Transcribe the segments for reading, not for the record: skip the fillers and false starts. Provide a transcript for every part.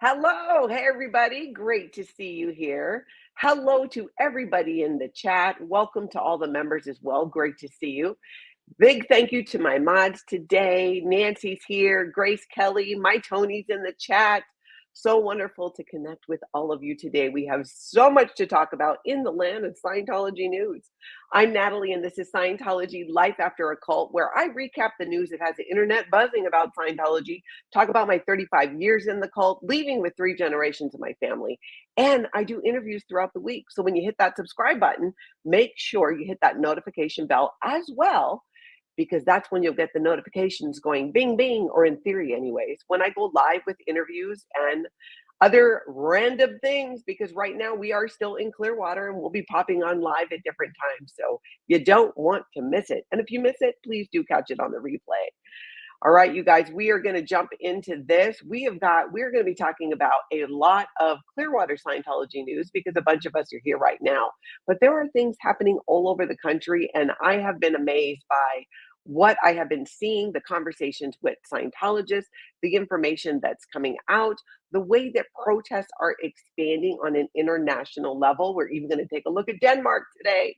Hello. Hey, everybody. Great to see you here. Hello to everybody in the chat. Welcome to all the members as well. Great to see you. Big thank you to my mods today. Nancy's here. Grace Kelly. My Tony's in the chat. So wonderful to connect with all of you today. We have so much to talk about in the land of Scientology news. I'm Natalie, and this is Scientology Life After a Cult, where I recap the news that has the internet buzzing about Scientology, talk about my 35 years in the cult, leaving with 3 generations of my family. And I do interviews throughout the week. So when you hit that subscribe button, make sure you hit that notification bell as well, because that's when you'll get the notifications going bing, bing, or in theory anyways, when I go live with interviews and other random things, because right now we are still in Clearwater and we'll be popping on live at different times. So you don't want to miss it. And if you miss it, please do catch it on the replay. All right, you guys, we are going to jump into this. We're going to be talking about a lot of Clearwater Scientology news because a bunch of us are here right now. But there are things happening all over the country, and I have been amazed by what I have been seeing, the conversations with Scientologists, the information that's coming out, the way that protests are expanding on an international level. We're even going to take a look at Denmark today.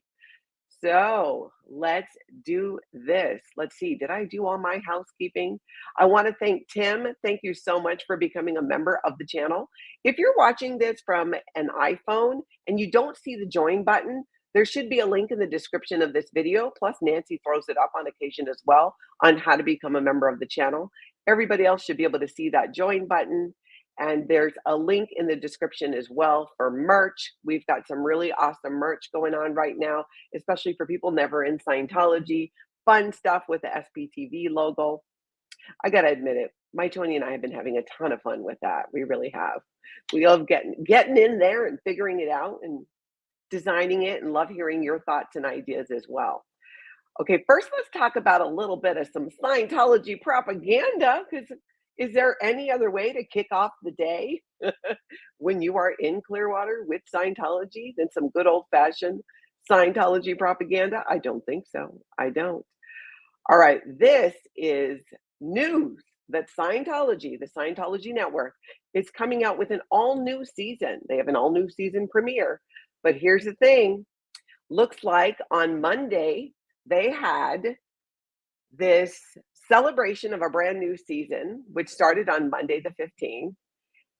So let's do this. Let's see. Did I do all my housekeeping? I want to thank Tim. Thank you so much for becoming a member of the channel. If you're watching this from an iPhone and you don't see the join button, there should be a link in the description of this video. Plus, Nancy throws it up on occasion as well on how to become a member of the channel. Everybody else should be able to see that join button. And there's a link in the description as well for merch. We've got some really awesome merch going on right now, especially for people never in Scientology. Fun stuff with the SPTV logo. I got to admit it, my Tony and I have been having a ton of fun with that. We really have. We love getting in there and figuring it out and designing it, and love hearing your thoughts and ideas as well. Okay, first let's talk about a little bit of some Scientology propaganda, because is there any other way to kick off the day when you are in Clearwater with Scientology than some good old-fashioned Scientology propaganda? I don't think so. I don't. All right, this is news that Scientology, the Scientology network, is coming out with an all-new season. They have an all-new season premiere. But here's the thing. Looks like on Monday, they had this celebration of a brand new season, which started on Monday the 15th.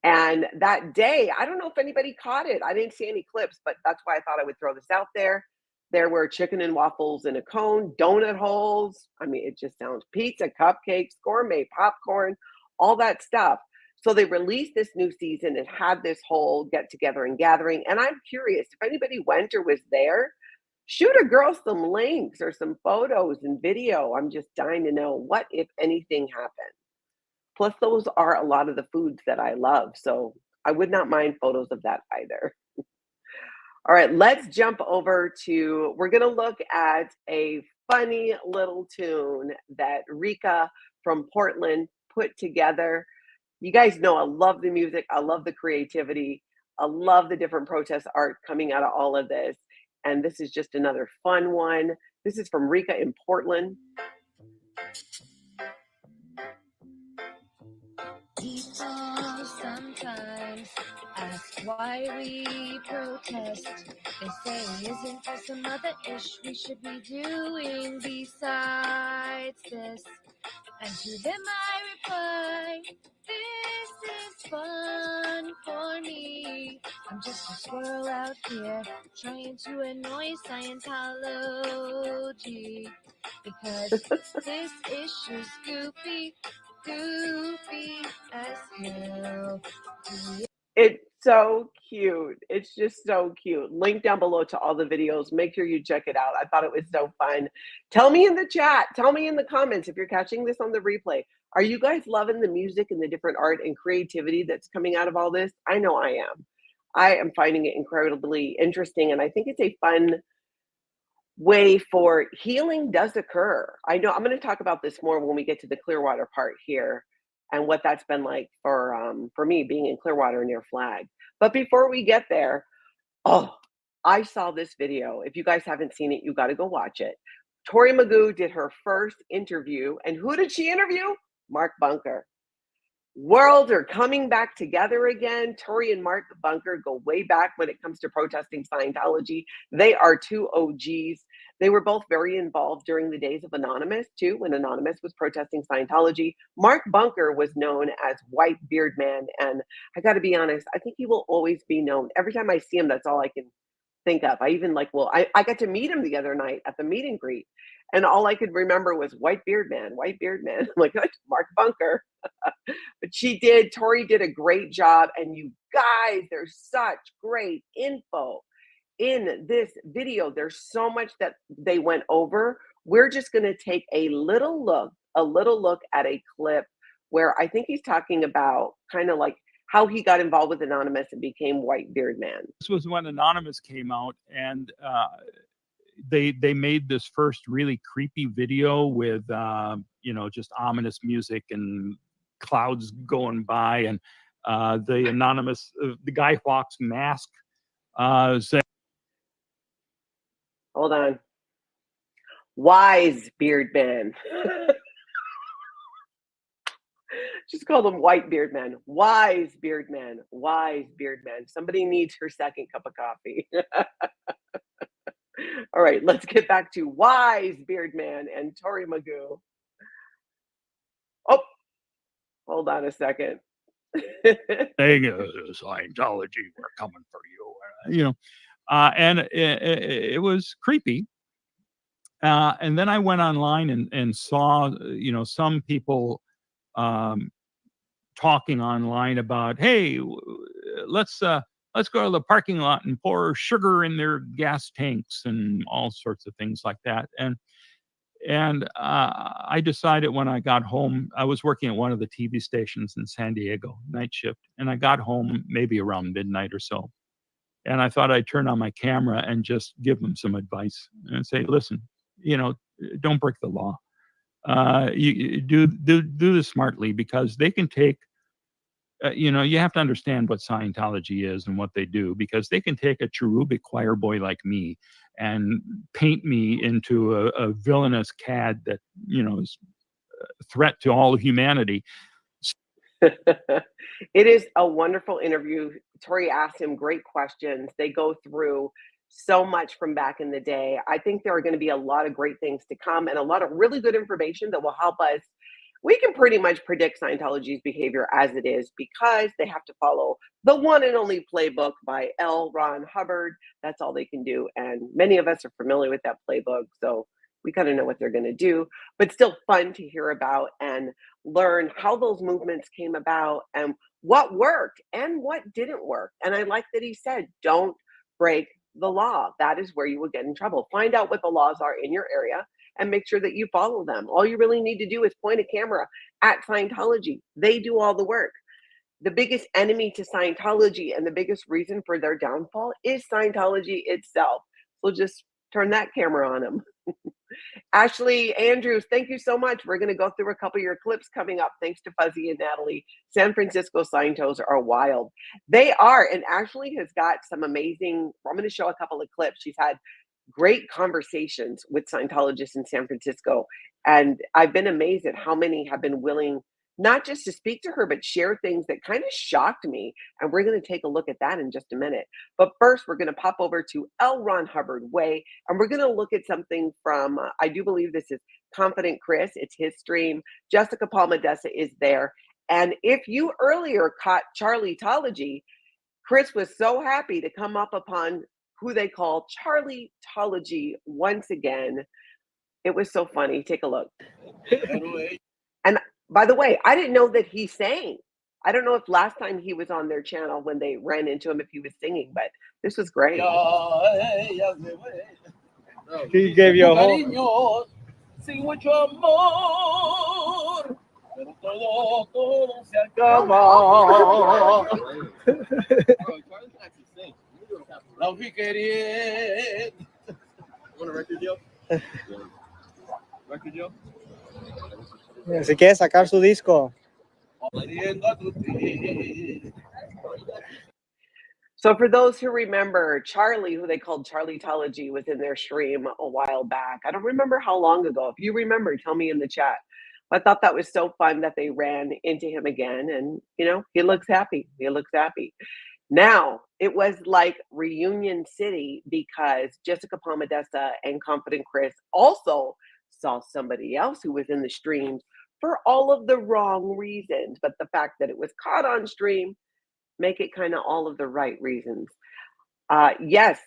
And that day, I don't know if anybody caught it. I didn't see any clips, but that's why I thought I would throw this out there. There were chicken and waffles in a cone, donut holes. I mean, it just sounds pizza, cupcakes, gourmet popcorn, all that stuff. So they released this new season and had this whole get together and gathering. And I'm curious if anybody went or was there, shoot a girl some links or some photos and video. I'm just dying to know what, if anything, happened. Plus, those are a lot of the foods that I love. So I would not mind photos of that either. All right, let's jump over to, we're going to look at a funny little tune that RICA from Portland put together. You guys know I love the music. I love the creativity. I love the different protest art coming out of all of this. And this is just another fun one. This is from RICA in Portland. People sometimes ask why we protest. They say, isn't there some other ish we should be doing besides this? And to them I reply, this is fun for me. I'm just a squirrel out here trying to annoy Scientology, because this issue's goofy as hell. It's so cute. It's just so cute. Link down below to all the videos. Make sure you check it out. I thought it was so fun. Tell me in the chat, tell me in the comments if you're catching this on the replay. Are you guys loving the music and the different art and creativity that's coming out of all this? I know I am. I am finding it incredibly interesting, and I think it's a fun way for healing does occur. I know I'm going to talk about this more when we get to the Clearwater part here and what that's been like for me being in Clearwater near Flag. But before we get there, oh, I saw this video. If you guys haven't seen it, you got to go watch it. TORY MAGOO did her first interview, and who did she interview? Mark Bunker. Worlds are coming back together again. TORY and Mark Bunker go way back when it comes to protesting Scientology. They are two OGs. They were both very involved during the days of Anonymous, too, when Anonymous was protesting Scientology. Mark Bunker was known as Whitebeard Man, and I got to be honest, I think he will always be known. Every time I see him, that's all I can think of. I even I got to meet him the other night at the meet and greet, and all I could remember was Whitebeard Man, Whitebeard Man. I'm like, that's Mark Bunker. But TORY did a great job. And you guys, there's such great info in this video. There's so much that they went over. We're just going to take a little look at a clip where I think he's talking about kind of like how he got involved with Anonymous and became Whitebeard Man. This was when Anonymous came out, and they made this first really creepy video with just ominous music and clouds going by, and the Anonymous the Guy Fawkes mask said, hold on, Wise Beard Man. Just call them Whitebeard Man. Wise Beard Man. Wise Beard Man. Somebody needs her second cup of coffee. All right, let's get back to Wise Beard Man and TORY MAGOO. Oh, hold on a second. saying, Scientology, we're coming for you. And it was creepy. And then I went online and saw, some people talking online about, hey, let's go to the parking lot and pour sugar in their gas tanks and all sorts of things like that. And I decided when I got home, I was working at one of the TV stations in San Diego, night shift, and I got home maybe around midnight or so. And I thought I'd turn on my camera and just give them some advice and say, listen, don't break the law. You do this smartly, because they can take, you have to understand what Scientology is and what they do, because they can take a cherubic choir boy like me and paint me into a villainous cad that, is a threat to all of humanity. It is a wonderful interview. TORY asked him great questions. They go through so much from back in the day. I think there are going to be a lot of great things to come and a lot of really good information that will help us. We can pretty much predict Scientology's behavior as it is, because they have to follow the one and only playbook by L. Ron Hubbard. That's all they can do. And many of us are familiar with that playbook, so we kind of know what they're going to do, but still fun to hear about and learn how those movements came about and what worked and what didn't work. And I like that he said, don't break the law. That is where you will get in trouble. Find out what the laws are in your area and make sure that you follow them. All you really need to do is point a camera at Scientology. They do all the work. The biggest enemy to Scientology and the biggest reason for their downfall is Scientology itself. So just turn that camera on them. Ashley Andrews, thank you so much. We're going to go through a couple of your clips coming up. Thanks to Fuzzy and Natalie. San Francisco Scientos are wild. They are. And Ashley has got some amazing, I'm going to show a couple of clips. She's had great conversations with Scientologists in San Francisco. And I've been amazed at how many have been willing not just to speak to her, but share things that kind of shocked me. And we're going to take a look at that in just a minute. But first, we're going to pop over to L. Ron Hubbard Way, and we're going to look at something from, I do believe this is Confident Chris. It's his stream. Jessica PALMADESSA is there. And if you earlier caught Charlie-tology, Chris was so happy to come up upon who they call Charlie-tology once again. It was so funny. Take a look. And by the way, I didn't know that he sang. I don't know if last time he was on their channel when they ran into him, if he was singing, but this was great. He gave you a whole... Si quiere sacar su disco. So for those who remember, Charlie, who they called Charlie-tology, was in their stream a while back. I don't remember how long ago. If you remember, tell me in the chat. I thought that was so fun that they ran into him again, and you know, he looks happy. He looks happy. Now, it was like Reunion City because Jessica PALMADESSA and Confident Chris also saw somebody else who was in the streams for all of the wrong reasons, but the fact that it was caught on stream make it kind of all of the right reasons. Yes,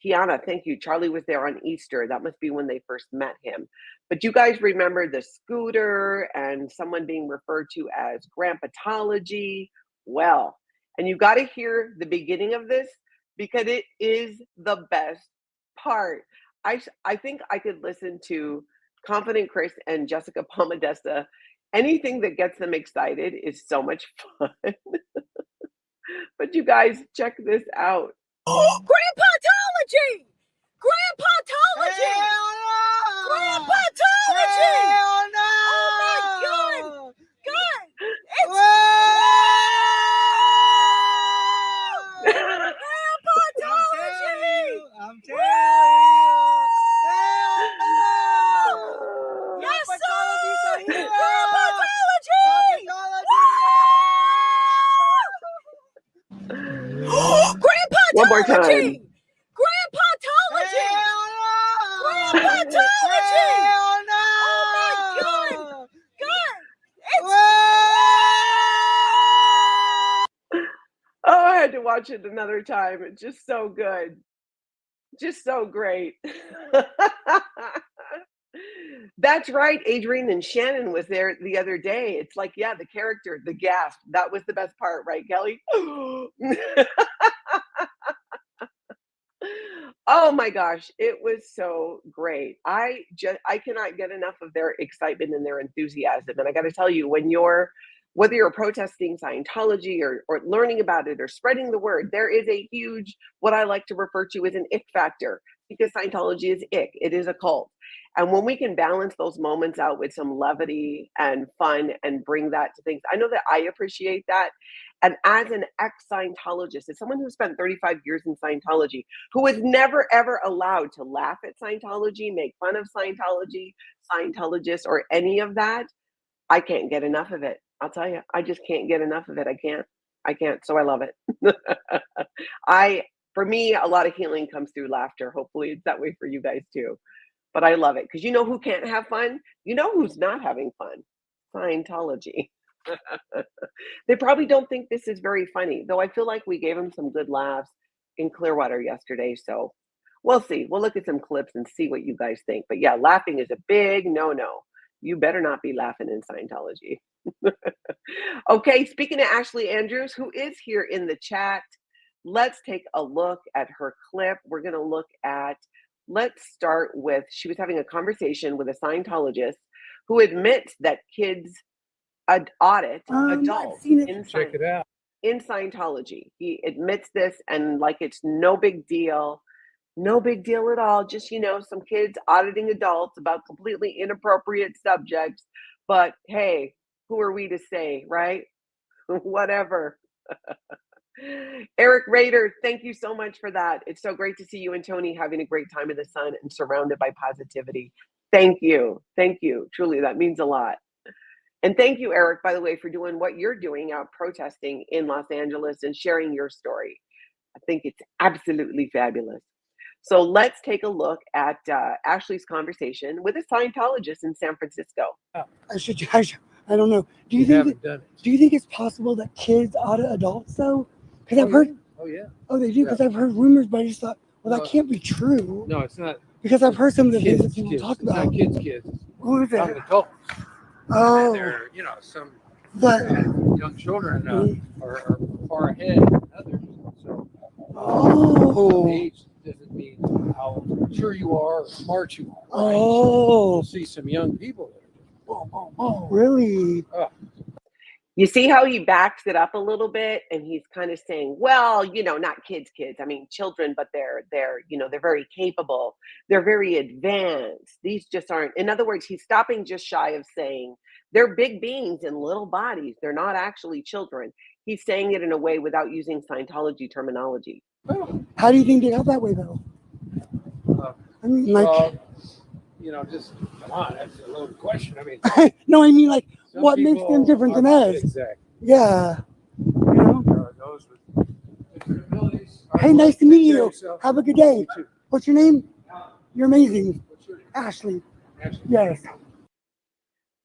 Kiana, thank you. Charlie was there on Easter. That must be when they first met him. But you guys remember the scooter and someone being referred to as Grandpa-tology? Well, and you got to hear the beginning of this because it is the best part. I think I could listen to Confident Chris and Jessica PALMADESSA. Anything that gets them excited is so much fun. But you guys, check this out. Grandpa-tology! Grandpa-tology! Grandpa-tology! Hell no! Oh my God! It's Grandpa-tology! I'm telling you. Hell no! Yes, Grandpa-tology's sir! a hero! Grandpa-tology! Grandpa-tology! One more time. Grandpa-tology! Grandpa-tology! Hell no! Grandpa-tology! Hell no! Oh my God! God! Oh, I had to watch it another time. It's just so good. Just so great. That's right. Adrienne and Shannon was there the other day. It's like, yeah, the character, the gasp. That was the best part, right, Kelly? Oh my gosh, it was so great. I cannot get enough of their excitement and their enthusiasm. And I got to tell you, whether you're protesting Scientology or learning about it or spreading the word, there is a huge, what I like to refer to as an ick factor, because Scientology is ick. It is a cult. And when we can balance those moments out with some levity and fun and bring that to things, I know that I appreciate that. And as an ex-Scientologist, as someone who spent 35 years in Scientology, who was never, ever allowed to laugh at Scientology, make fun of Scientology, Scientologists, or any of that, I can't get enough of it. I'll tell you, I just can't get enough of it. I can't. So I love it. For me, a lot of healing comes through laughter. Hopefully it's that way for you guys too. But I love it because you know who can't have fun? You know who's not having fun? Scientology. They probably don't think this is very funny, though I feel like we gave them some good laughs in Clearwater yesterday. So we'll see. We'll look at some clips and see what you guys think. But yeah, laughing is a big no-no. You better not be laughing in Scientology. Okay, speaking of Ashley Andrews, who is here in the chat, let's take a look at her clip. We're going to let's start with, she was having a conversation with a Scientologist who admits that kids audit adults Check it out. in Scientology. He admits this, and like it's no big deal. No big deal at all. Just, you know, some kids auditing adults about completely inappropriate subjects. But hey, who are we to say, right? Whatever. Eric Rader, thank you so much for that. It's so great to see you and Tony having a great time in the sun and surrounded by positivity. Thank you. Thank you. Truly, that means a lot. And thank you, Eric, by the way, for doing what you're doing out protesting in Los Angeles and sharing your story. I think it's absolutely fabulous. So let's take a look at Ashley's conversation with a Scientologist in San Francisco. I don't know. Do you think it's possible that kids audit adults though? Because I've heard. Oh yeah. Oh, they do. Because I've heard rumors, but I just thought, well, that can't be true. No, it's not. Because I've heard some of the things that people talk about. It's not kids. Who is it? Adults. Oh. And they're, some but young children are far ahead than others. So age doesn't mean how mature you are or smart you are. Right? Oh. You'll see some young people that are just boom, boom, boom. Really? You see how he backs it up a little bit, and he's kind of saying, well, not kids. I mean, children, but they're very capable. They're very advanced. These just aren't. In other words, he's stopping just shy of saying they're big beings in little bodies. They're not actually children. He's saying it in a way without using Scientology terminology. How do you think they got that way though? I mean, you know, just come on, that's a loaded question. I mean, No, I mean like some what makes them people different than are- us? Exactly. Yeah. You know? There are those with different abilities. All right, Hey, well, nice to meet take care of you. yourself. Have a good day. You too. What's your name? You're amazing. What's your name? Ashley. Ashley. Yes.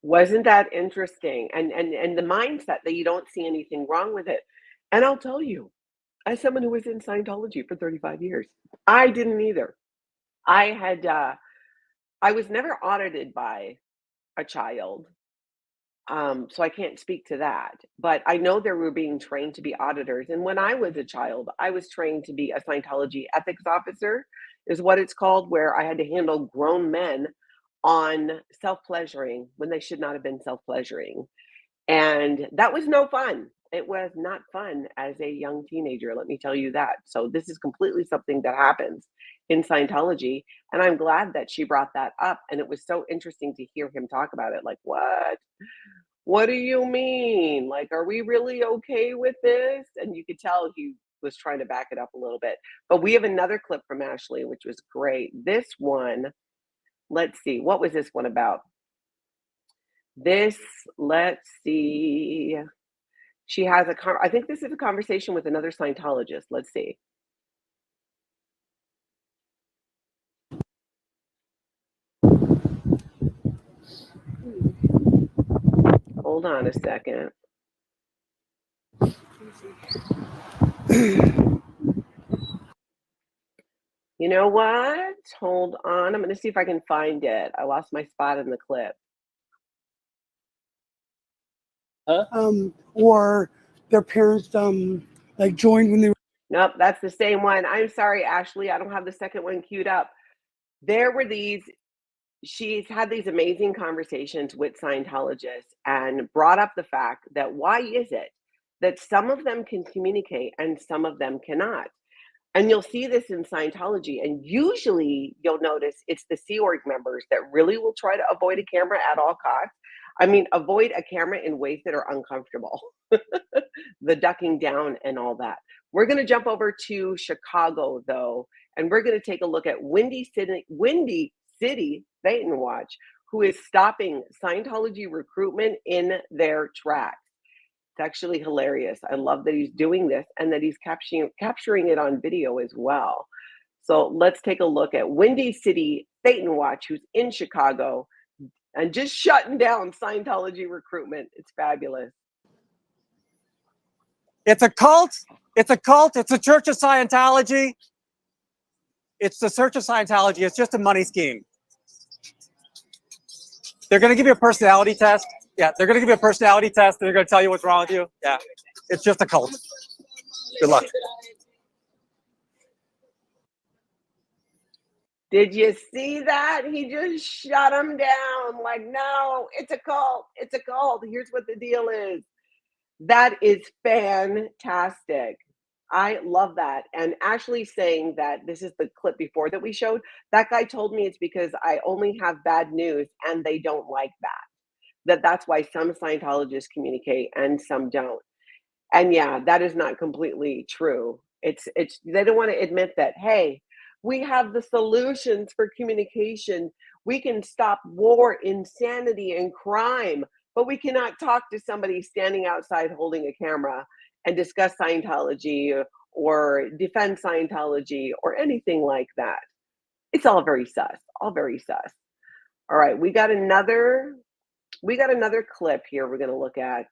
Wasn't that interesting? And the mindset that you don't see anything wrong with it. And I'll tell you, as someone who was in Scientology for 35 years, I didn't either. I had I was never audited by a child. So I can't speak to that. But I know they were being trained to be auditors. And when I was a child, I was trained to be a Scientology ethics officer, is what it's called, where I had to handle grown men on self-pleasuring when they should not have been self-pleasuring. And that was no fun. It was not fun as a young teenager, let me tell you that. So this is completely something that happens in Scientology. And I'm glad that she brought that up. And it was so interesting to hear him talk about it. Like, what? What do you mean? Like, are we really okay with this? And you could tell he was trying to back it up a little bit. But we have another clip from Ashley, which was great. This one, let's see, what was this one about? This, let's see. She has I think this is a conversation with another Scientologist. Let's see. Hold on a second. You know what? Hold on. I'm going to see if I can find it. I lost my spot in the clip. Or their parents like joined when they were. Nope, that's the same one. I'm sorry, Ashley. I don't have the second one queued up. There were she's had these amazing conversations with Scientologists and brought up the fact that why is it that some of them can communicate and some of them cannot? And you'll see this in Scientology. And usually you'll notice it's the Sea Org members that really will try to avoid a camera at all costs. I mean, avoid a camera in ways that are uncomfortable, the ducking down and all that. We're going to jump over to Chicago, though, and we're going to take a look at Windy City THETAN Watch, who is stopping Scientology recruitment in their tracks. It's actually hilarious. I love that he's doing this and that he's capturing it on video as well. So let's take a look at Windy City THETAN Watch, who's in Chicago and just shutting down Scientology recruitment. It's fabulous. It's a cult. It's a cult. It's a Church of Scientology. It's the Church of Scientology. It's just a money scheme. They're going to give you a personality test. Yeah, they're going to give you a personality test. And they're going to tell you what's wrong with you. Yeah, it's just a cult. Good luck. Did you see that? He just shut him down. Like, no, it's a cult. It's a cult. Here's what the deal is. That is fantastic. I love that. And Ashley saying that this is the clip before that we showed. That guy told me it's because I only have bad news and they don't like that. That's why some Scientologists communicate and some don't. And yeah, that is not completely true. It's they don't want to admit that, hey, we have the solutions for communication. We can stop war, insanity, and crime, but we cannot talk to somebody standing outside holding a camera and discuss Scientology or defend Scientology or anything like that. It's all very sus, all very sus. All right, we got another clip here we're going to look at.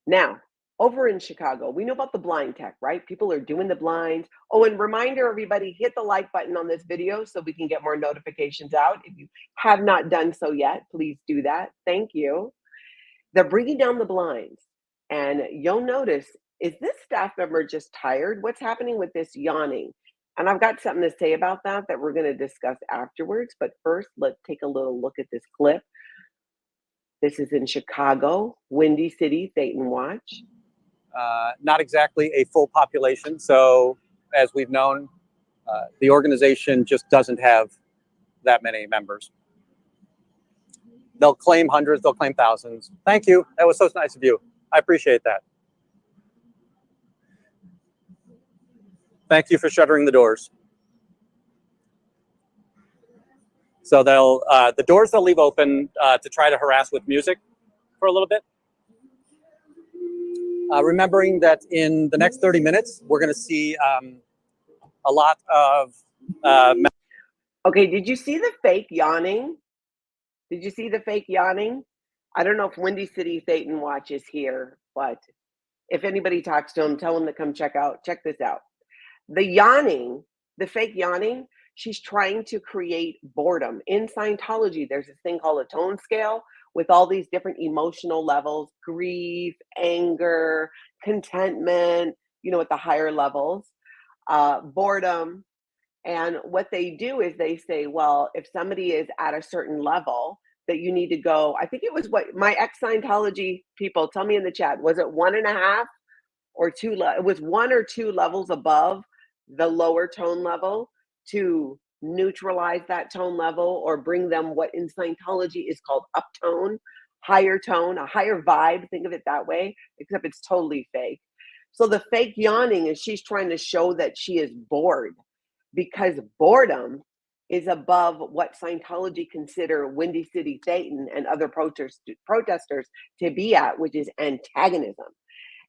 Now, over in Chicago, we know about the blind tech, right? People are doing the blinds. Oh, and reminder, everybody, hit the like button on this video so we can get more notifications out. If you have not done so yet, please do that. Thank you. They're bringing down the blinds. And you'll notice, is this staff member just tired? What's happening with this yawning? And I've got something to say about that we're going to discuss afterwards. But first, let's take a little look at this clip. This is in Chicago, Windy City THETAN Watch. Not exactly a full population. So as we've known, the organization just doesn't have that many members. They'll claim hundreds, they'll claim thousands. Thank you. That was so nice of you. I appreciate that. Thank you for shuttering the doors. So they'll the doors they'll leave open to try to harass with music for a little bit. Remembering that in the next 30 minutes, we're going to see a lot of... Okay, did you see the fake yawning? Did you see the fake yawning? I don't know if Windy City THETAN watches here, but if anybody talks to him, tell him to come check this out. The yawning, the fake yawning, she's trying to create boredom. In Scientology, there's this thing called a tone scale with all these different emotional levels, grief, anger, contentment, you know, at the higher levels, boredom. And what they do is they say, well, if somebody is at a certain level, that you need to go, I think it was what my ex-Scientology people, tell me in the chat, was it 1.5 or 2? It was 1 or 2 levels above the lower tone level to neutralize that tone level or bring them what in Scientology is called uptone, higher tone, a higher vibe. Think of it that way, except it's totally fake. So the fake yawning is she's trying to show that she is bored because boredom is above what Scientology consider Windy City THETAN and other protesters to be at, which is antagonism.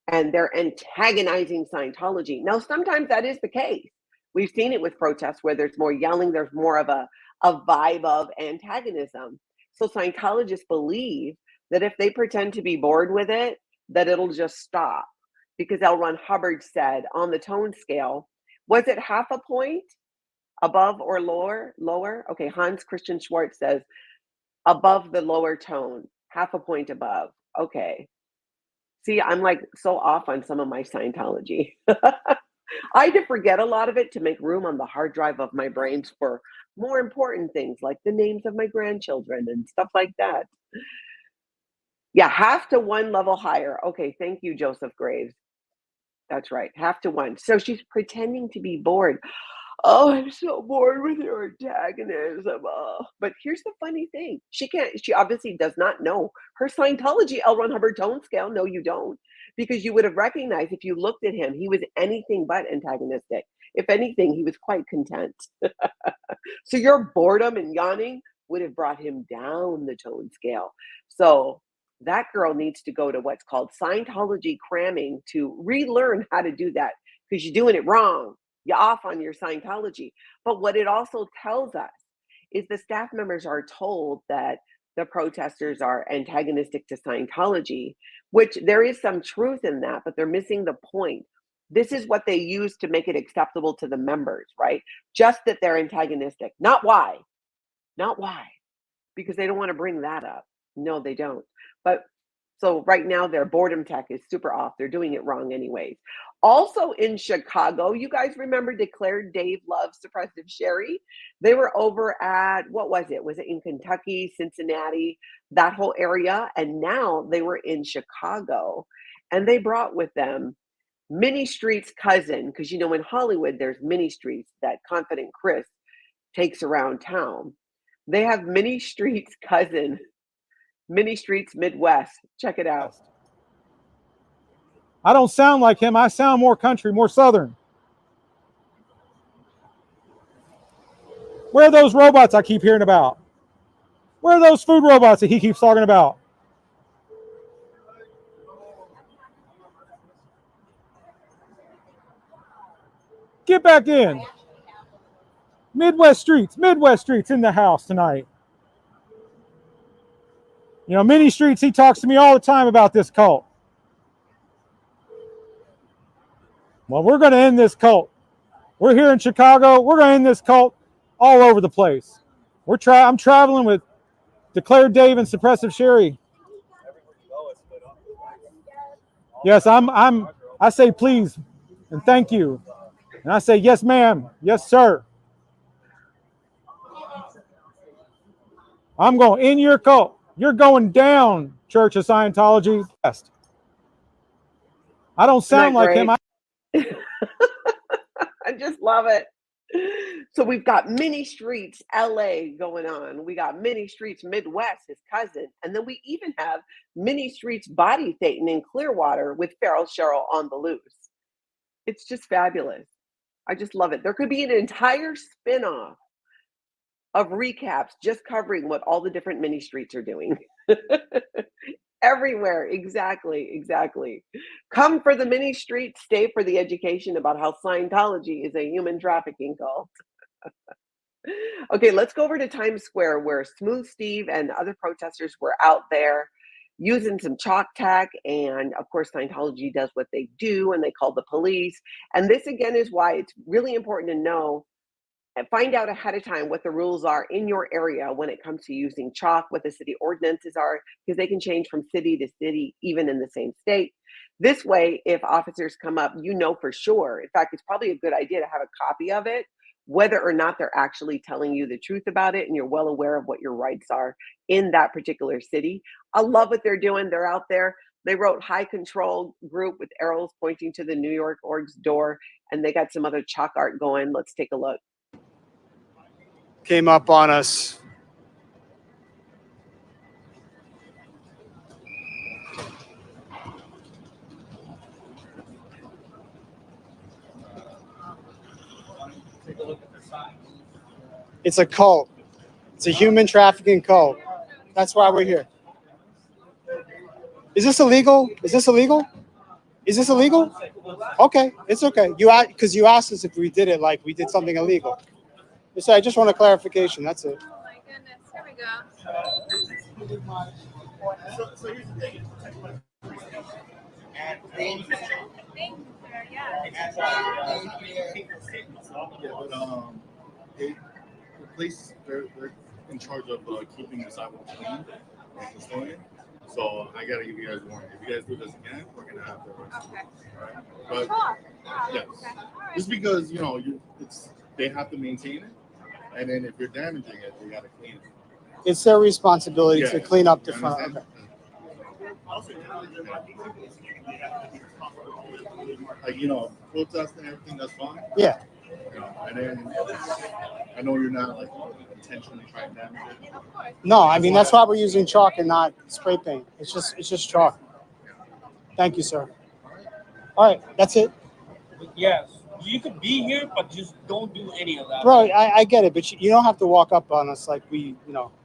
And they're antagonizing Scientology. Now, sometimes that is the case. We've seen it with protests where there's more yelling, there's more of a vibe of antagonism. So Scientologists believe that if they pretend to be bored with it, that it'll just stop. Because L. Ron Hubbard said on the tone scale, was it 0.5 point above or lower? Okay, Hans Christian Schwartz says above the lower tone, 0.5 point above. Okay. See, I'm like so off on some of my Scientology. I had to forget a lot of it to make room on the hard drive of my brains for more important things like the names of my grandchildren and stuff like that. Yeah, 0.5 to 1 level higher. Okay, thank you, Joseph Graves. That's right, 0.5 to 1. So she's pretending to be bored. Oh, I'm so bored with your antagonism. But here's the funny thing. She obviously does not know her Scientology L. Ron Hubbard tone scale. No, you don't. Because you would have recognized if you looked at him, he was anything but antagonistic. If anything, he was quite content. So your boredom and yawning would have brought him down the tone scale. So that girl needs to go to what's called Scientology cramming to relearn how to do that because you're doing it wrong. You're off on your Scientology. But what it also tells us is the staff members are told that the protesters are antagonistic to Scientology, which there is some truth in that, but they're missing the point. This is what they use to make it acceptable to the members, right? Just that they're antagonistic. Not why. Because they don't want to bring that up. No, they don't. But so right now their boredom tech is super off. They're doing it wrong anyways. Also in Chicago, you guys remember Declared Dave loves Suppressive SHERRI? They were over at, what was it? Was it in Kentucky, Cincinnati, that whole area? And now they were in Chicago and they brought with them Minnie Street's cousin, because you know in Hollywood there's Minnie Streets that Confident Chris takes around town. They have Minnie Street's cousin, Minnie Street's Midwest. Check it out. I don't sound like him. I sound more country, more southern. Where are those robots I keep hearing about? Where are those food robots that he keeps talking about? Get back in. Midwest Streets in the house tonight. You know, Minnie Streets, he talks to me all the time about this cult. Well, we're going to end this cult. We're here in Chicago. We're going to end this cult all over the place. I'm traveling with Declared Dave and Suppressive SHERRI. Yes, I say please and thank you. And I say yes, ma'am. Yes, sir. I'm going in your cult. You're going down, Church of Scientology. I don't sound like him. I just love it. So we've got Minnie Streets, LA going on. We got Minnie Streets Midwest, his cousin. And then we even have Minnie Streets Body THETAN in Clearwater with Feral Cheryl on the loose. It's just fabulous. I just love it. There could be an entire spinoff of recaps just covering what all the different mini streets are doing. Everywhere, exactly. Come for the mini street, stay for the education about how Scientology is a human trafficking cult. Okay, let's go over to Times Square where Smooth Steve and other protesters were out there using some chalk tack. And of course, Scientology does what they do and they call the police. And this again is why it's really important to know and find out ahead of time what the rules are in your area when it comes to using chalk, what the city ordinances are, because they can change from city to city, even in the same state. This way, if officers come up, you know for sure. In fact, it's probably a good idea to have a copy of it, whether or not they're actually telling you the truth about it and you're well aware of what your rights are in that particular city. I love what they're doing. They're out there. They wrote high control group with arrows pointing to the New York org's door, and they got some other chalk art going. Let's take a look. Came up on us. It's a cult. It's a human trafficking cult. That's why we're here. Is this illegal? Is this illegal? Is this illegal? Okay, it's okay. Because you asked us if we did it like we did something illegal. So I just want a clarification. That's it. Oh my goodness, here we go. So here's the thing. Thank you, sir. Yeah. The police, they're in charge of keeping the sidewalk clean, custodian. So I gotta give you guys a warning. If you guys do this again, we're gonna have to arrest you. Okay. All right? But yes, just because they have to maintain it, and then if you're damaging it, they gotta clean it. It's their responsibility to clean up the front. Okay. Like, protest and everything, that's fine. Yeah. And then I know you're not like intentionally trying to damage it. No, I mean that's why we're using chalk and not spray paint. It's just chalk. Thank you, sir. All right, that's it. Yes, you could be here, but just don't do any of that. Bro, I get it, but you don't have to walk up on us like we,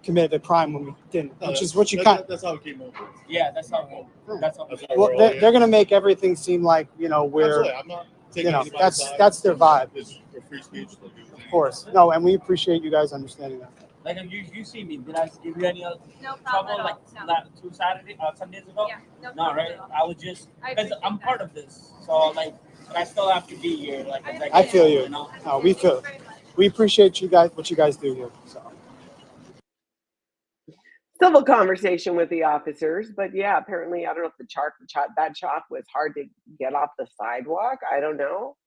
committed a crime when we didn't, which is what you kind. That's how it came over. Yeah, that's how. That's how. Well, they're gonna make everything seem like we're. I'm not taking that's their vibe. It's for free speech. Of course, no, and we appreciate you guys understanding that. Like you see me, did I give you any other problem trouble no. like 2 Sundays ago? Yeah, no No, problem right? at all. I would just because I'm part of this, so like I still have to be here. Like I feel you. No, we feel. We appreciate you guys, what you guys do here. So. Civil conversation with the officers, but yeah, apparently I don't know if that chalk was hard to get off the sidewalk. I don't know.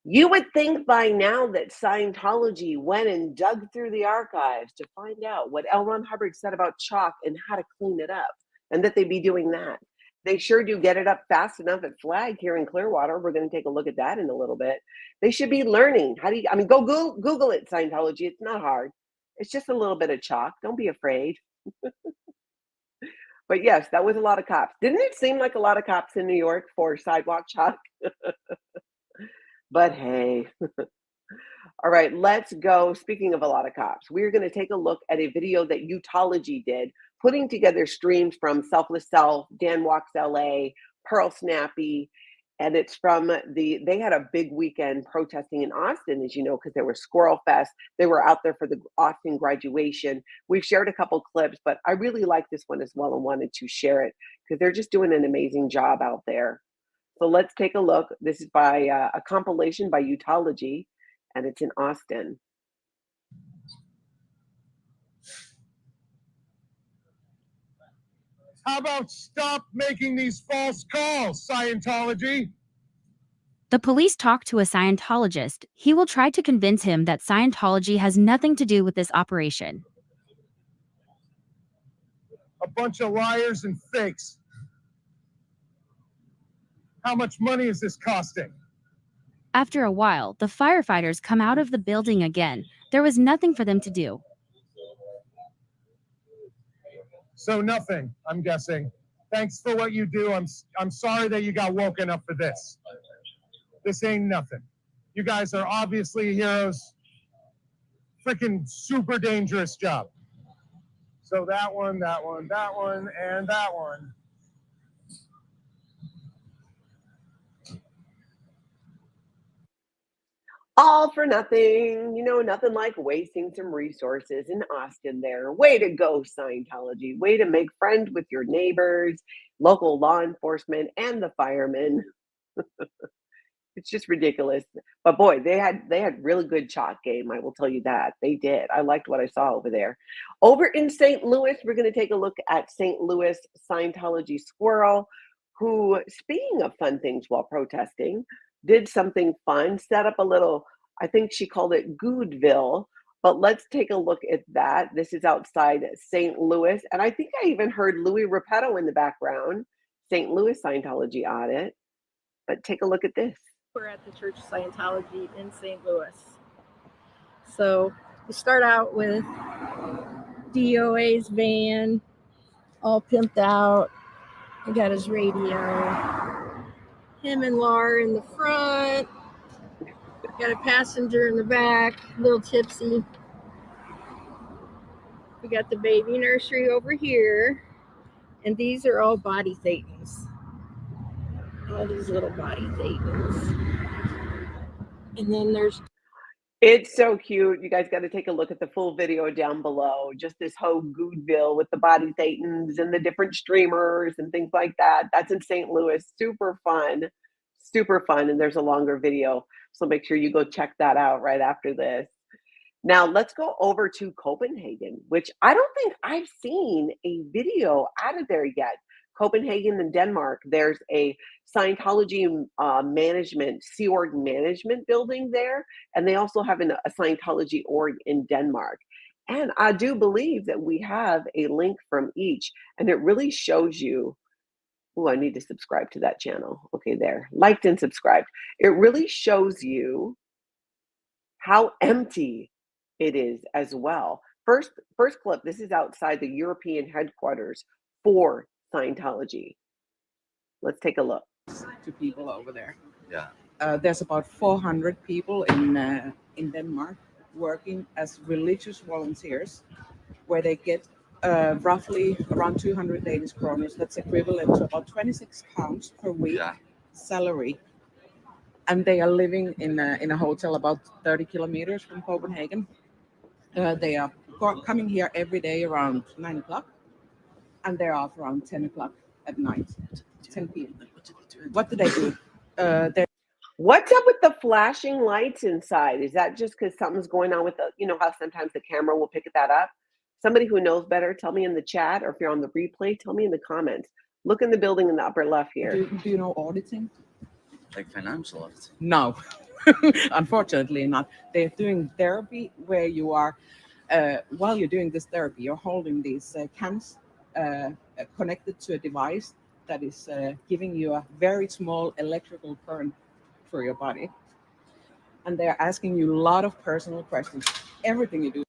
You would think by now that Scientology went and dug through the archives to find out what L. Ron Hubbard said about chalk and how to clean it up, and that they'd be doing that. They sure do get it up fast enough at Flag here in Clearwater. We're going to take a look at that in a little bit. They should be learning. Go Google it, Scientology. It's not hard. It's just a little bit of chalk. Don't be afraid. But yes, that was a lot of cops. Didn't it seem like a lot of cops in New York for sidewalk chalk? But hey. All right, let's go. Speaking of a lot of cops, we're going to take a look at a video that TORY did, putting together streams from Selfless Self, Dan Walks LA, Pearl Snappy, and it's from they had a big weekend protesting in Austin, as you know, because there was Squirrel Fest. They were out there for the Austin graduation. We've shared a couple clips, but I really like this one as well and wanted to share it because they're just doing an amazing job out there. So let's take a look. This is by a compilation by TORY, and it's in Austin. How about stop making these false calls, Scientology? The police talk to a Scientologist. He will try to convince him that Scientology has nothing to do with this operation. A bunch of liars and fakes. How much money is this costing? After a while, the firefighters come out of the building again. There was nothing for them to do. So nothing, I'm guessing. Thanks for what you do. I'm sorry that you got woken up for this. This ain't nothing. You guys are obviously heroes. freaking super dangerous job. So that one, that one, that one, and that one. All for nothing. You know, nothing like wasting some resources in Austin there. Way to go, Scientology. Way to make friends with your neighbors, local law enforcement, and the firemen. It's just ridiculous. But boy, they had really good chalk game. I will tell you that. They did. I liked what I saw over there. Over in St. Louis, we're going to take a look at St. Louis Scientology Squirrel, who, speaking of fun things while protesting, did something fun, set up a little, I think she called it Goodville. But let's take a look at that. This is outside St. Louis. And I think I even heard Louis Repetto in the background, St. Louis Scientology audit. But take a look at this. We're at the Church of Scientology in St. Louis. So we start out with DOA's van, all pimped out. He got his radio. Him and Laura in the front. Got a passenger in the back, a little tipsy. We got the baby nursery over here. And these are all body thetans. All these little body thetans. And then there's... It's so cute. You guys got to take a look at the full video down below. Just this whole Goodville with the body thetans and the different streamers and things like that. That's in St. Louis. Super fun. Super fun. And there's a longer video. So make sure you go check that out right after this. Now let's go over to Copenhagen, which I don't think I've seen a video out of there yet. Copenhagen in Denmark, there's a Scientology management, Sea Org management building there. And they also have a Scientology org in Denmark. And I do believe that we have a link from each. And it really shows you, oh, I need to subscribe to that channel. Okay, there, liked and subscribed. It really shows you how empty it is as well. First clip, this is outside the European headquarters for Scientology. Let's take a look. To people over there. Yeah. There's about 400 people in Denmark working as religious volunteers, where they get roughly around 200 Danish kroners. That's equivalent to about 26 pounds per week salary. And they are living in a hotel about 30 kilometers from Copenhagen. They are coming here every day around 9 o'clock, and they're off around 10 o'clock at night, 10 p.m. What do they do? What's up with the flashing lights inside? Is that just because something's going on with the, you know how sometimes the camera will pick that up? Somebody who knows better, tell me in the chat, or if you're on the replay, tell me in the comments. Look in the building in the upper left here. Do you know auditing? Like financial auditing? No, unfortunately not. They're doing therapy where you are, while you're doing this therapy, you're holding these cans connected to a device that is giving you a very small electrical current through your body. And they're asking you a lot of personal questions, everything you do.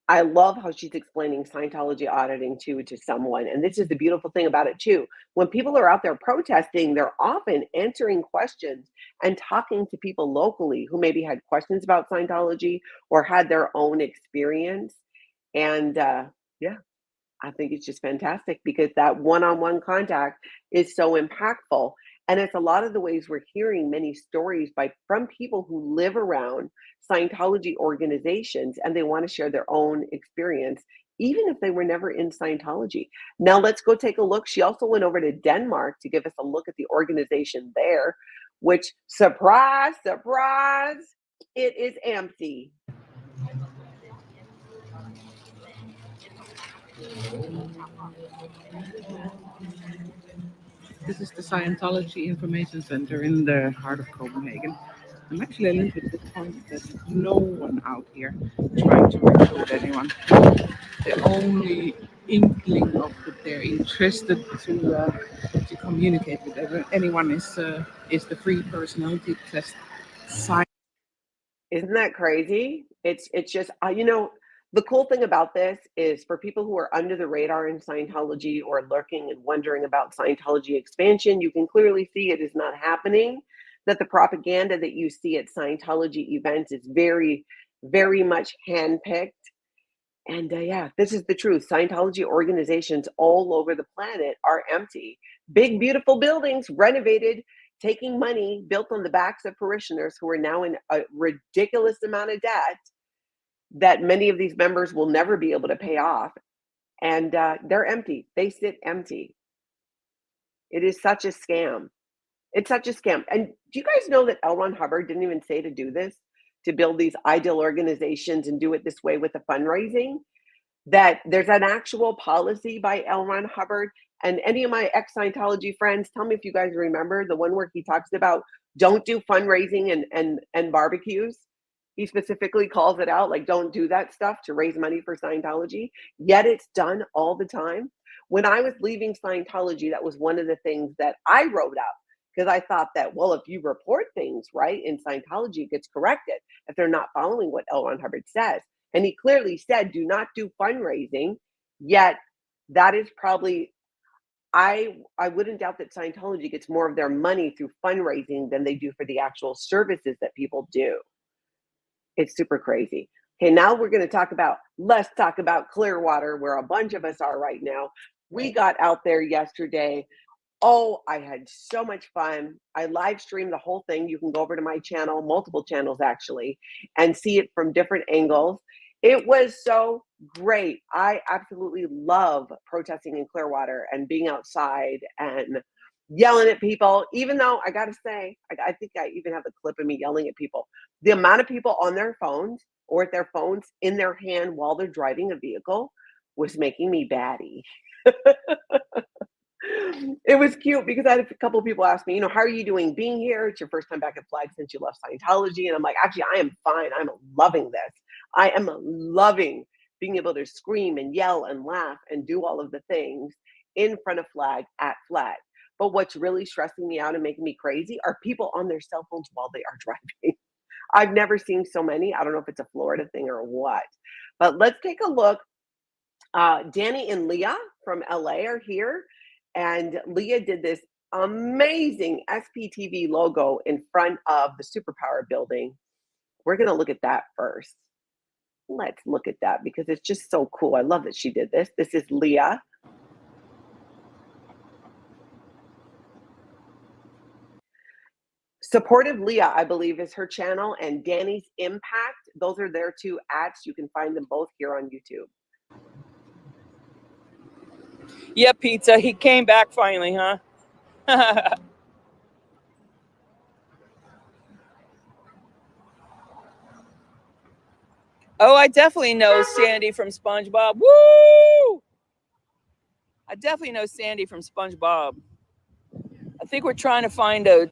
I love how she's explaining Scientology auditing to someone. And this is the beautiful thing about it too. When people are out there protesting, they're often answering questions and talking to people locally who maybe had questions about Scientology or had their own experience. And yeah, I think it's just fantastic because that one-on-one contact is so impactful. And it's a lot of the ways we're hearing many stories from people who live around Scientology organizations, and they want to share their own experience, even if they were never in Scientology. Now let's go take a look. She also went over to Denmark to give us a look at the organization there, which, surprise, surprise, it is empty. This is the Scientology Information Center in the heart of Copenhagen. I'm actually a little bit disappointed that no one out here trying to recruit anyone. The only inkling of that they're interested to communicate with anyone is the free personality test. Isn't that crazy? It's just, you know, the cool thing about this is for people who are under the radar in Scientology or lurking and wondering about Scientology expansion, you can clearly see it is not happening, that the propaganda that you see at Scientology events is very very much handpicked. And yeah, this is the truth. Scientology organizations all over the planet are empty. Big, beautiful buildings, renovated, taking money, built on the backs of parishioners who are now in a ridiculous amount of debt that many of these members will never be able to pay off. And they're empty. They sit empty. It is such a scam. It's such a scam. And do you guys know that L. Ron Hubbard didn't even say to do this, to build these ideal organizations and do it this way with the fundraising? That there's an actual policy by L. Ron Hubbard. And any of my ex-Scientology friends, tell me if you guys remember the one where he talks about don't do fundraising and barbecues. He specifically calls it out, like don't do that stuff to raise money for Scientology. Yet it's done all the time. When I was leaving Scientology, that was one of the things that I wrote up, because I thought that, well, if you report things right in Scientology, it gets corrected if they're not following what L. Ron Hubbard says. And he clearly said, do not do fundraising. Yet that is probably, I wouldn't doubt that Scientology gets more of their money through fundraising than they do for the actual services that people do. It's super crazy. Okay, now we're going to talk about, let's talk about Clearwater, where a bunch of us are right now. We got out there yesterday. Oh, I had so much fun. I live streamed the whole thing. You can go over to my channel, multiple channels actually, and see it from different angles. It was so great. I absolutely love protesting in Clearwater and being outside and yelling at people, even though I got to say, I think I even have a clip of me yelling at people. The amount of people on their phones or with their phones in their hand while they're driving a vehicle was making me batty. It was cute because I had a couple of people ask me, how are you doing being here? It's your first time back at Flag since you left Scientology. And I'm like, actually, I am fine. I'm loving this. I am loving being able to scream and yell and laugh and do all of the things in front of Flag at Flag. But what's really stressing me out and making me crazy are people on their cell phones while they are driving. I've never seen so many. I don't know if it's a Florida thing or what. But let's take a look. Danny and Leah from LA are here. And Leah did this amazing SPTV logo in front of the Superpower building. We're going to look at that first. Let's look at that because it's just so cool. I love that she did this. This is Leah. Supportive Leah, I believe, is her channel, and Danny's Impact. Those are their two ads. You can find them both here on YouTube. Yeah, Pizza. He came back finally, huh? Oh, I definitely know Sandy from SpongeBob. Woo! I definitely know Sandy from SpongeBob. I think we're trying to find a...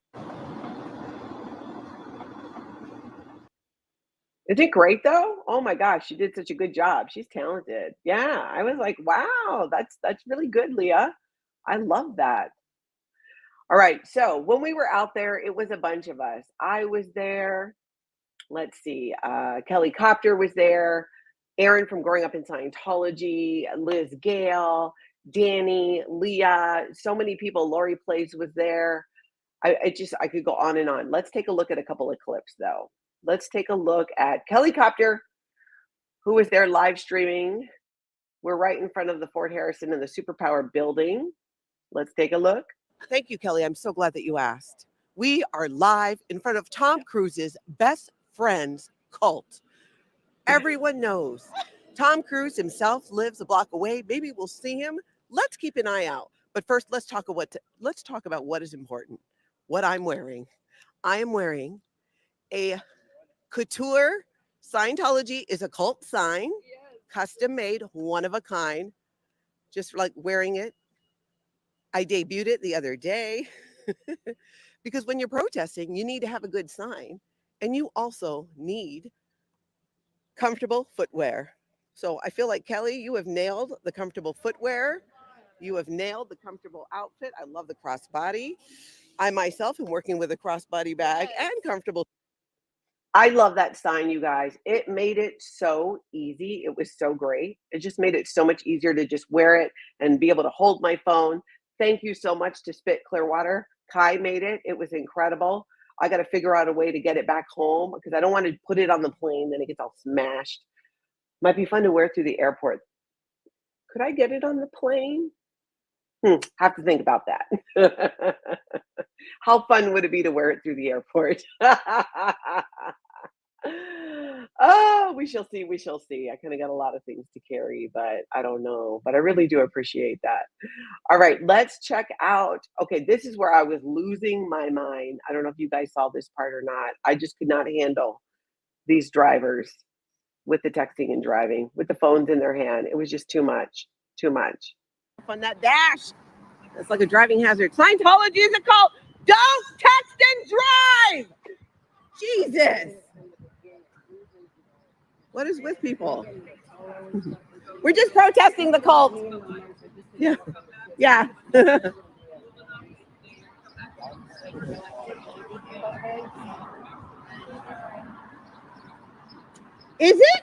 Isn't it great though? Oh my gosh, she did such a good job. She's talented. Yeah, I was like, wow, that's really good, Leah. I love that. All right, so when we were out there, it was a bunch of us. I was there. Let's see. Kelly Copter was there. Aaron from Growing Up in Scientology. Liz Gale. Danny. Leah. So many people. Lori Plays was there. I could go on and on. Let's take a look at a couple of clips though. Let's take a look at Kelly Copter, who was there live streaming. We're right in front of the Fort Harrison and the Superpower building. Let's take a look. Thank you, Kelly. I'm so glad that you asked. We are live in front of Tom Cruise's best friend's cult. Everyone knows Tom Cruise himself lives a block away. Maybe we'll see him. Let's keep an eye out. But first, let's talk about what is important. What I'm wearing. I am wearing a couture. Scientology is a cult sign, custom made, one of a kind. Just like wearing it. I debuted it the other day because when you're protesting, you need to have a good sign and you also need comfortable footwear. So I feel like, Kelly, you have nailed the comfortable footwear. You have nailed the comfortable outfit. I love the crossbody. I myself am working with a crossbody bag and comfortable. I love that sign, you guys. It made it so easy. It was so great. It just made it so much easier to just wear it and be able to hold my phone. Thank you so much to Spit Clearwater. Kai made it. It was incredible. I got to figure out a way to get it back home because I don't want to put it on the plane, then it gets all smashed. Might be fun to wear through the airport. Could I get it on the plane? Have to think about that. How fun would it be to wear it through the airport? Oh, we shall see. We shall see. I kind of got a lot of things to carry, but I don't know. But I really do appreciate that. All right, let's check out. Okay, this is where I was losing my mind. I don't know if you guys saw this part or not. I just could not handle these drivers with the texting and driving, with the phones in their hand. It was just too much. Too much. On that dash. It's like a driving hazard. Scientology is a cult. Don't text and drive. Jesus. What is with people? We're just protesting the cult. Yeah. Yeah. Is it?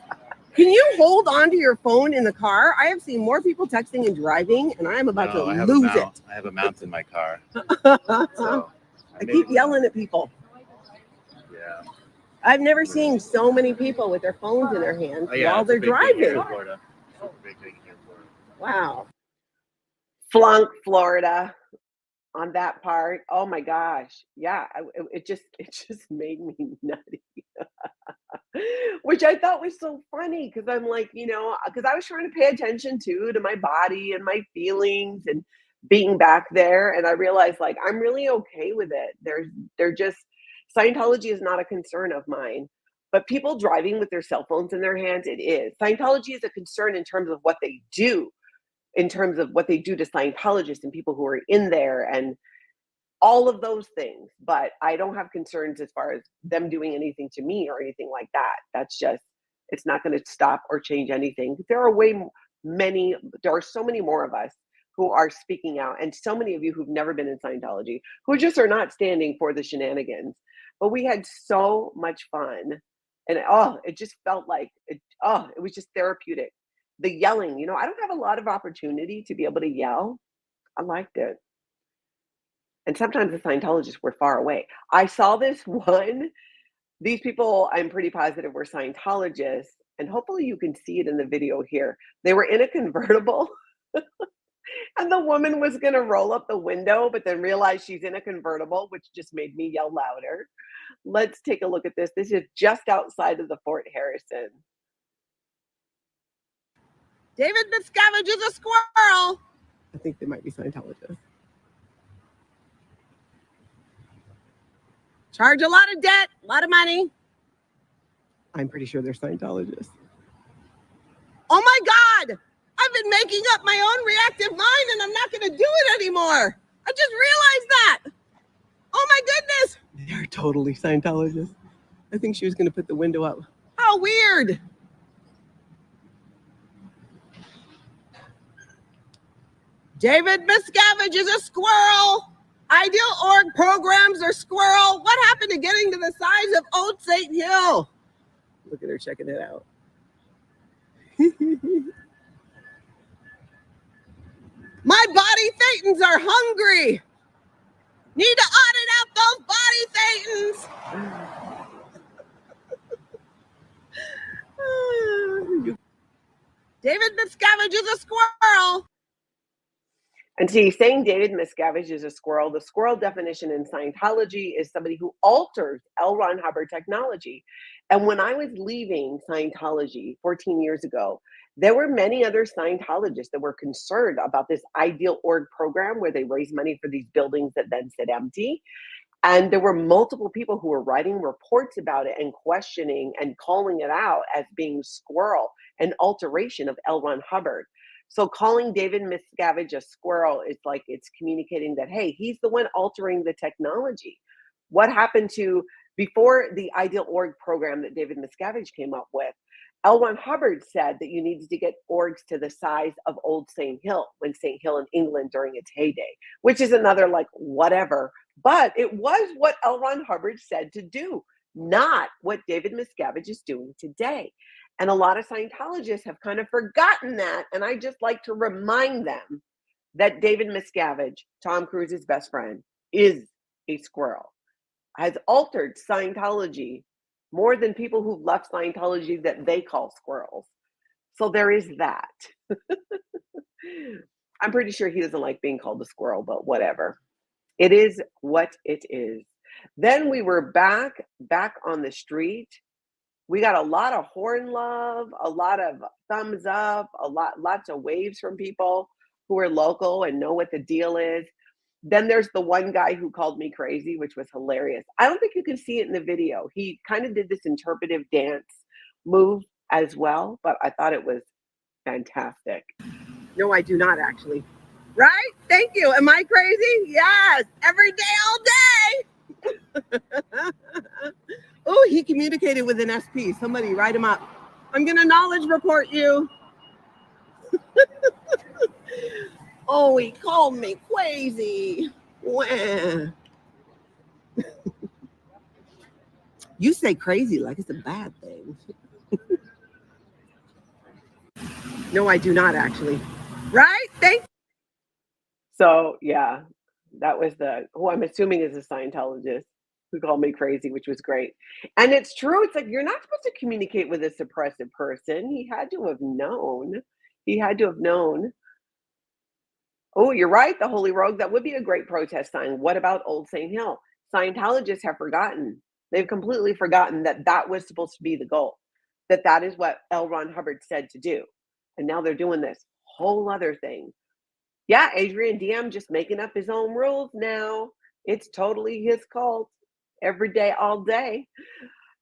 Can you hold on to your phone in the car? I have seen more people texting and driving, and I am about to lose it. I have a mount in my car. So I keep yelling at people. Yeah. I've never seen so many people with their phones in their hands while they're driving. Wow. Flunk Florida on that part. Oh my gosh. Yeah, it just made me nutty. Which I thought was so funny because I'm like, because I was trying to pay attention to my body and my feelings and being back there. And I realized like, I'm really okay with it. They're just, Scientology is not a concern of mine, but people driving with their cell phones in their hands, it is. Scientology is a concern in terms of what they do, in terms of what they do to Scientologists and people who are in there and all of those things. But I don't have concerns as far as them doing anything to me or anything like that. That's just, it's not going to stop or change anything. There are there are so many more of us who are speaking out, and so many of you who've never been in Scientology who just are not standing for the shenanigans. But we had so much fun, and it just felt like it was just therapeutic. The yelling, I don't have a lot of opportunity to be able to yell. I liked it. And sometimes the Scientologists were far away. I saw this one. These people, I'm pretty positive, were Scientologists, and hopefully you can see it in the video here. They were in a convertible, and the woman was going to roll up the window, but then realized she's in a convertible, which just made me yell louder. Let's take a look at this. This is just outside of the Fort Harrison. David Miscavige is a squirrel. I think they might be Scientologists. Charge a lot of debt, a lot of money. I'm pretty sure they're Scientologists. Oh my God! I've been making up my own reactive mind and I'm not going to do it anymore. I just realized that. Oh my goodness. They're totally Scientologists. I think she was going to put the window up. How weird. David Miscavige is a squirrel. Ideal org programs are squirrel. What happened to getting to the size of Old St. Hill? Look at her checking it out. My body thetans are hungry. Need to audit out those body thetans. David Miscavige is a squirrel. And see, saying David Miscavige is a squirrel, the squirrel definition in Scientology is somebody who alters L. Ron Hubbard technology. And when I was leaving Scientology 14 years ago, there were many other Scientologists that were concerned about this ideal org program where they raise money for these buildings that then sit empty. And there were multiple people who were writing reports about it and questioning and calling it out as being squirrel, an alteration of L. Ron Hubbard. So calling David Miscavige a squirrel is like it's communicating that, hey, he's the one altering the technology. What happened to, before the ideal org program that David Miscavige came up with, L. Ron Hubbard said that you needed to get orgs to the size of Old St. Hill, when St. Hill in England during its heyday, which is another like whatever. But it was what L. Ron Hubbard said to do, not what David Miscavige is doing today. And a lot of Scientologists have kind of forgotten that. And I just like to remind them that David Miscavige, Tom Cruise's best friend, is a squirrel. has altered Scientology more than people who've left Scientology that they call squirrels. So there is that. I'm pretty sure he doesn't like being called a squirrel, but whatever. It is what it is. Then we were back on the street. We got a lot of horn love, a lot of thumbs up, lots of waves from people who are local and know what the deal is. Then there's the one guy who called me crazy, which was hilarious. I don't think you can see it in the video. He kind of did this interpretive dance move as well, but I thought it was fantastic. No, I do not actually. Right? Thank you. Am I crazy? Yes. Every day, all day. Oh, he communicated with an SP. Somebody write him up. I'm going to knowledge report you. Oh, he called me crazy. Wah. You say crazy like it's a bad thing. No, I do not actually. Right? Thank you. So, yeah, that was who I'm assuming is a Scientologist who called me crazy, which was great. And it's true. It's like, you're not supposed to communicate with a suppressive person. He had to have known. He had to have known. Oh, you're right, the Holy Rogue. That would be a great protest sign. What about Old St. Hill? Scientologists have forgotten. They've completely forgotten that was supposed to be the goal, that is what L. Ron Hubbard said to do. And now they're doing this whole other thing. Yeah, Adrian DM just making up his own rules now. It's totally his cult every day, all day.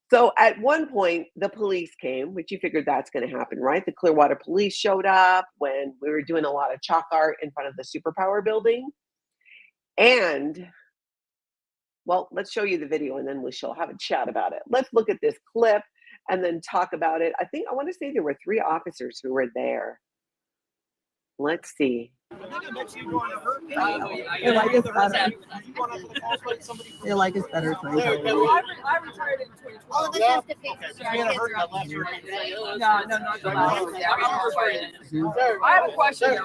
So at one point, the police came, which you figured that's going to happen, right? The Clearwater police showed up when we were doing a lot of chalk art in front of the Superpower building. And, well, let's show you the video and then we shall have a chat about it. Let's look at this clip and then talk about it. I want to say there were 3 officers who were there. Let's see. They like us better. They like us better. I retired in 2012. No. I have a question.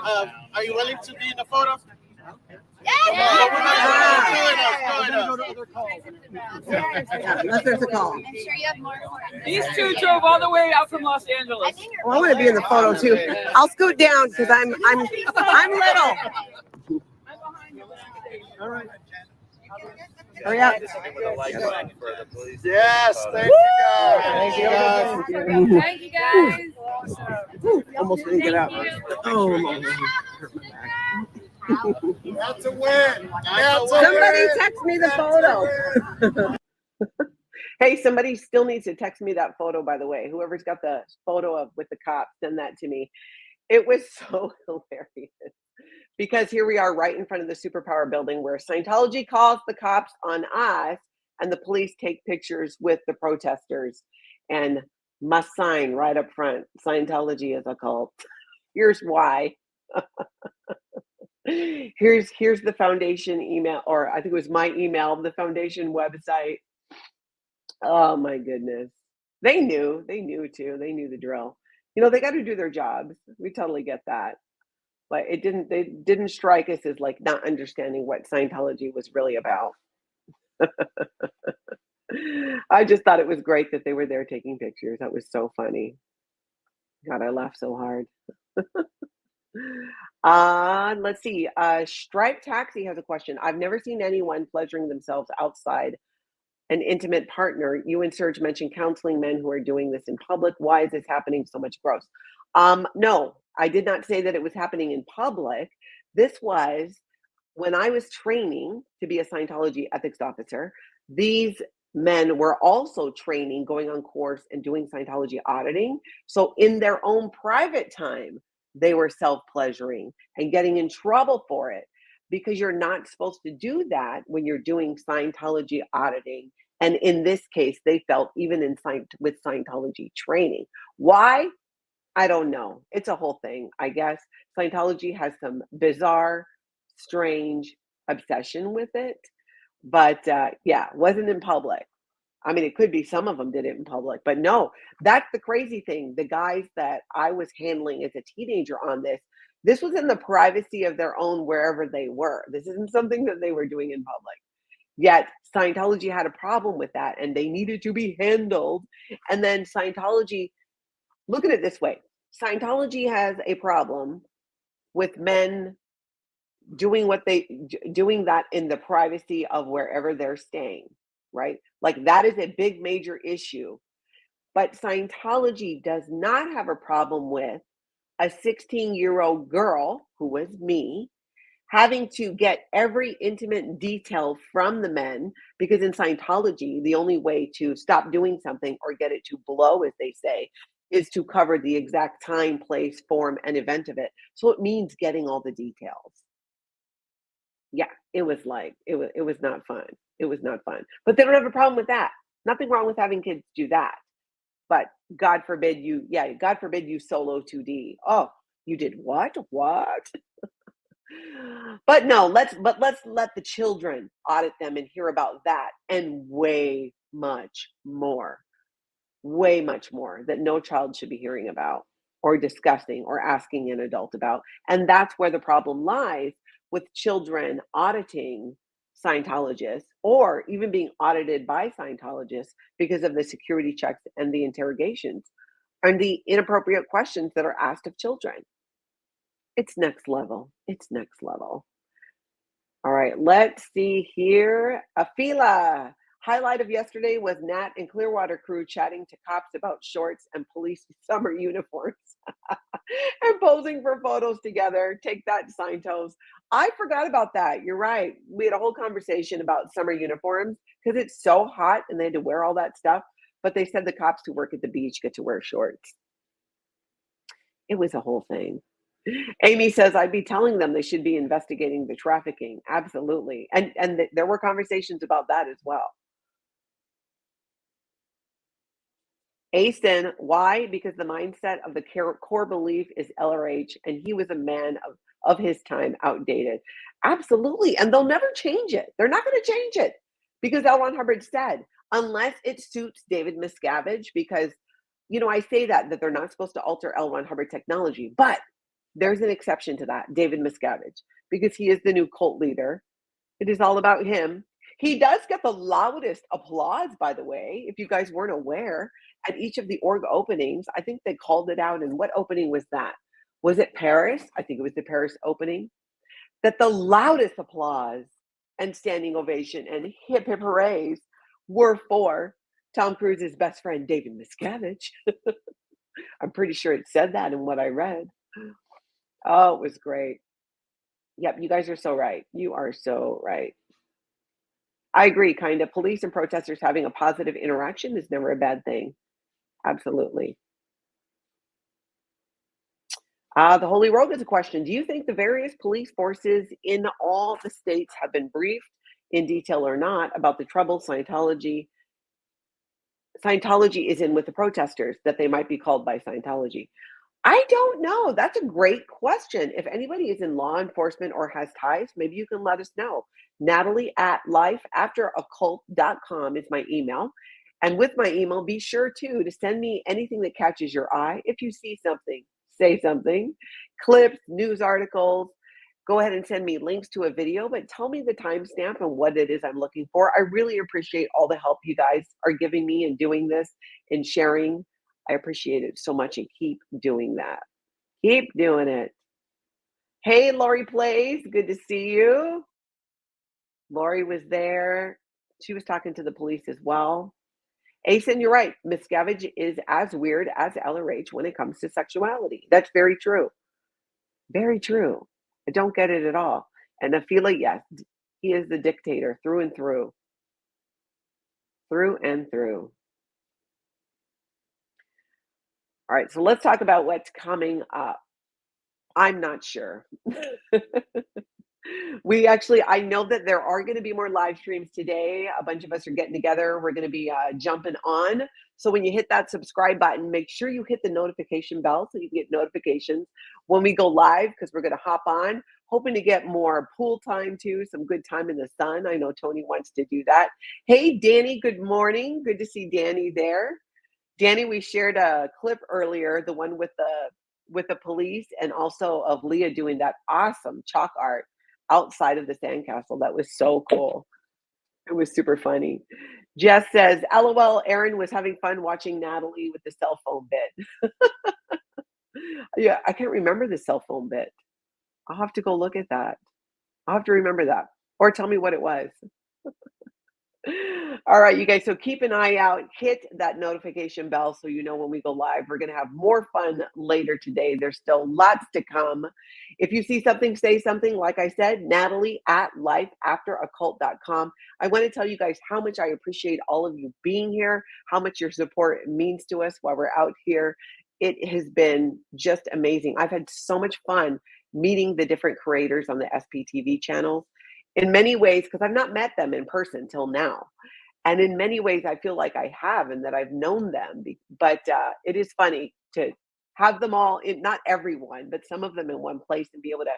Are you willing to be in the photo? Unless there's a call. I'm sure you have more. These two drove all the way out from Los Angeles. Well, I want to be in the photo too. I'll scoot down because I'm little. All right. Hurry up. Yes, thank you guys. Thank you guys. Almost didn't get out. Oh, That's a win. Somebody text me the photo. Hey, somebody still needs to text me that photo, by the way. Whoever's got the photo with the cops, send that to me. It was so hilarious. Because here we are right in front of the Superpower building where Scientology calls the cops on us and the police take pictures with the protesters and must sign right up front. Scientology is a cult. Here's why. Here's the foundation email, or I think it was my email, the foundation website. Oh my goodness. They knew too. They knew the drill. You know, they got to do their jobs. We totally get that. But they didn't strike us as like not understanding what Scientology was really about. I just thought it was great that they were there taking pictures. That was so funny. God, I laughed so hard. Let's see. Stripe Taxi has a question. I've never seen anyone pleasuring themselves outside an intimate partner. You and Serge mentioned counseling men who are doing this in public. Why is this happening so much gross? No, I did not say that it was happening in public. This was when I was training to be a Scientology ethics officer. These men were also training, going on course and doing Scientology auditing. So in their own private time, they were self-pleasuring and getting in trouble for it, because you're not supposed to do that when you're doing Scientology auditing. And in this case, they felt even with Scientology training. Why? I don't know. It's a whole thing, I guess. Scientology has some bizarre, strange obsession with it. But yeah, wasn't in public. I mean, it could be some of them did it in public, but no, that's the crazy thing. The guys that I was handling as a teenager on this was in the privacy of their own, wherever they were. This isn't something that they were doing in public. Yet Scientology had a problem with that and they needed to be handled. And then Scientology, look at it this way. Scientology has a problem with men doing that in the privacy of wherever they're staying, right? Like that is a big major issue. But Scientology does not have a problem with a 16-year-old girl, who was me, having to get every intimate detail from the men, because in Scientology, the only way to stop doing something or get it to blow, as they say, is to cover the exact time, place, form, and event of it. So it means getting all the details. Yeah, it was like, it was not fun. It was not fun. But they don't have a problem with that. Nothing wrong with having kids do that. But God forbid you solo 2D. Oh, you did what? What? But no, let's let the children audit them and hear about that and way much more that no child should be hearing about or discussing or asking an adult about. And that's where the problem lies with children auditing Scientologists or even being audited by Scientologists because of the security checks and the interrogations and the inappropriate questions that are asked of children. It's next level. It's next level. All right, let's see here. Afila, highlight of yesterday was Nat and Clearwater crew chatting to cops about shorts and police summer uniforms and posing for photos together. Take that, Scientos. I forgot about that. You're right. We had a whole conversation about summer uniforms because it's so hot and they had to wear all that stuff. But they said the cops who work at the beach get to wear shorts. It was a whole thing. Amy says, I'd be telling them they should be investigating the trafficking. Absolutely. And there were conversations about that as well. Asen, why? Because the mindset of the core belief is LRH, and he was a man of his time, outdated. Absolutely. And they'll never change it. They're not going to change it because L. Ron Hubbard said, unless it suits David Miscavige, because, you know, I say that they're not supposed to alter L. Ron Hubbard technology, but there's an exception to that, David Miscavige, because he is the new cult leader. It is all about him. He does get the loudest applause, by the way, if you guys weren't aware, at each of the org openings. I think they called it out. And what opening was that? Was it Paris? I think it was the Paris opening. That the loudest applause and standing ovation and hip hip hoorays were for Tom Cruise's best friend, David Miscavige. I'm pretty sure it said that in what I read. Oh, it was great. Yep, you guys are so right. You are so right. I agree, kind of. Police and protesters having a positive interaction is never a bad thing. Absolutely. The Holy Rogue is a question. Do you think the various police forces in all the states have been briefed in detail or not about the trouble Scientology is in with the protesters, that they might be called by Scientology? I don't know. That's a great question. If anybody is in law enforcement or has ties, maybe you can let us know. Natalie at lifeafteroccult.com is my email. And with my email, be sure to send me anything that catches your eye. If you see something, say something. Clips, news articles. Go ahead and send me links to a video, but tell me the timestamp and what it is I'm looking for. I really appreciate all the help you guys are giving me in doing this and sharing. I appreciate it so much, and keep doing that. Keep doing it. Hey, Lori Plays, good to see you. Lori was there. She was talking to the police as well. Asen, you're right. Miscavige is as weird as LRH when it comes to sexuality. That's very true. Very true. I don't get it at all. And Afila, yes, he is the dictator through and through. Through and through. All right, so let's talk about what's coming up. I'm not sure. I know that there are going to be more live streams today. A bunch of us are getting together. We're going to be jumping on. So when you hit that subscribe button, make sure you hit the notification bell so you can get notifications when we go live, because we're going to hop on, hoping to get more pool time too, some good time in the sun. I know Tony wants to do that. Hey, Danny, good morning. Good to see Danny there. Danny, we shared a clip earlier, the one with the police, and also of Leah doing that awesome chalk art outside of the sandcastle. That was so cool. It was super funny. Jess says, LOL, Aaron was having fun watching Natalie with the cell phone bit. Yeah, I can't remember the cell phone bit. I'll have to go look at that. I'll have to remember that. Or tell me what it was. All right, you guys, so keep an eye out. Hit that notification bell so you know when we go live. We're going to have more fun later today. There's still lots to come. If you see something, say something. Like I said, Natalie at lifeafteraccult.com. I want to tell you guys how much I appreciate all of you being here, how much your support means to us while we're out here. It has been just amazing. I've had so much fun meeting the different creators on the SPTV channels. In many ways, because I've not met them in person till now. And in many ways, I feel like I have and that I've known them. But it is funny to have them all, not everyone, but some of them in one place and be able to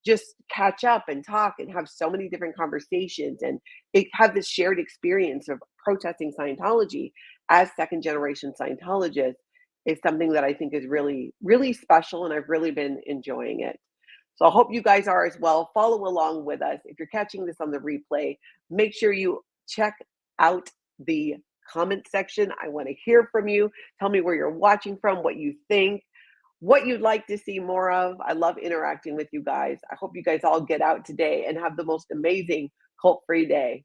just catch up and talk and have so many different conversations and have this shared experience of protesting Scientology as second-generation Scientologists is something that I think is really, really special, and I've really been enjoying it. So I hope you guys are as well. Follow along with us. If you're catching this on the replay, make sure you check out the comment section. I want to hear from you. Tell me where you're watching from, what you think, what you'd like to see more of. I love interacting with you guys. I hope you guys all get out today and have the most amazing cult-free day.